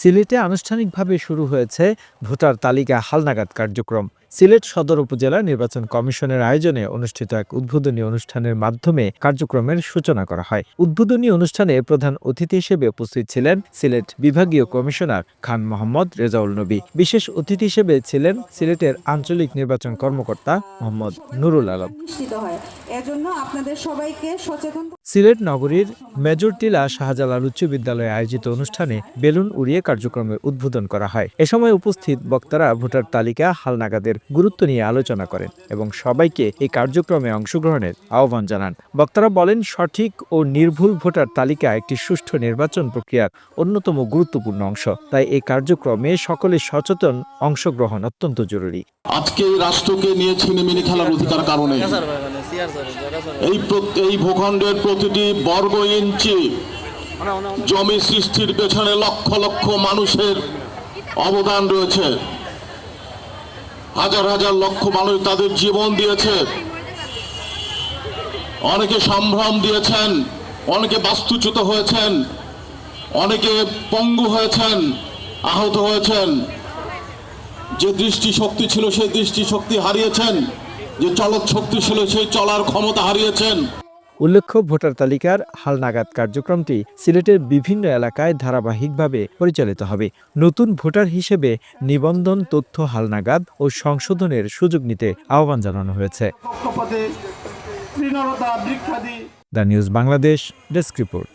সিলেটে আনুষ্ঠানিকভাবে শুরু হয়েছে ভোটার তালিকা হালনাগাদ কার্যক্রম। সিলেট সদর উপজেলা নির্বাচন কমিশনের আয়োজনে অনুষ্ঠিত এক উদ্বোধনী অনুষ্ঠানের মাধ্যমে কার্যক্রমের সূচনা করা হয়। উদ্বোধনী অনুষ্ঠানে প্রধান অতিথি হিসেবে উপস্থিত ছিলেন সিলেট বিভাগীয় কমিশনার খান মোহাম্মদ রেজাউল নবী। বিশেষ অতিথি হিসেবে ছিলেন সিলেটের আঞ্চলিক নির্বাচন কর্মকর্তা মোহাম্মদ নুরুল আলম। সিলেট নগরীর মেজর টিলা শাহজালাল উচ্চ বিদ্যালয়ে আয়োজিত অনুষ্ঠানে বেলুন উড়িয়ে কার্যক্রমের উদ্বোধন করা হয়। এ সময় উপস্থিত বক্তারা ভোটার তালিকা হালনাগাদের গুরুত্ব নিয়ে আলোচনা করেন এবং সবাইকে এই কার্যক্রমে অংশগ্রহণের আহ্বান জানান। বক্তারা বলেন, সঠিক ও নির্ভুল ভোটার তালিকা একটি সুষ্ঠু নির্বাচন প্রক্রিয়ার অন্যতম গুরুত্বপূর্ণ অংশ। তাই এই কার্যক্রমে সকলের সচেতন অংশগ্রহণ অত্যন্ত জরুরি। আজকে রাষ্ট্রকে নিয়ে ছিনিমিনি খেলার অধিকার কারণে এই ভূখণ্ডের প্রতিটি বর্গ ইঞ্চি জমি সৃষ্টির পেছনে লক্ষ লক্ষ মানুষের অবদান রয়েছে। হাজার হাজার লক্ষ মানুষ তাদের জীবন দিয়েছে, অনেকে সম্ভ্রম দিয়েছেন, অনেকে বাস্তুচ্যুত হয়েছেন, অনেকে পঙ্গু হয়েছেন, আহত হয়েছেন। যে দৃষ্টিশক্তি ছিল সেই দৃষ্টিশক্তি হারিয়েছেন, যে চলৎ শক্তি ছিল সেই চলার ক্ষমতা হারিয়েছেন। উল্লেখ্য, ভোটার তালিকার হালনাগাদ কার্যক্রমটি সিলেটের বিভিন্ন এলাকায় ধারাবাহিকভাবে পরিচালিত হবে। নতুন ভোটার হিসেবে নিবন্ধন, তথ্য হালনাগাদ ও সংশোধনের সুযোগ নিতে আহ্বান জানানো হয়েছে। The news Bangladesh desk report.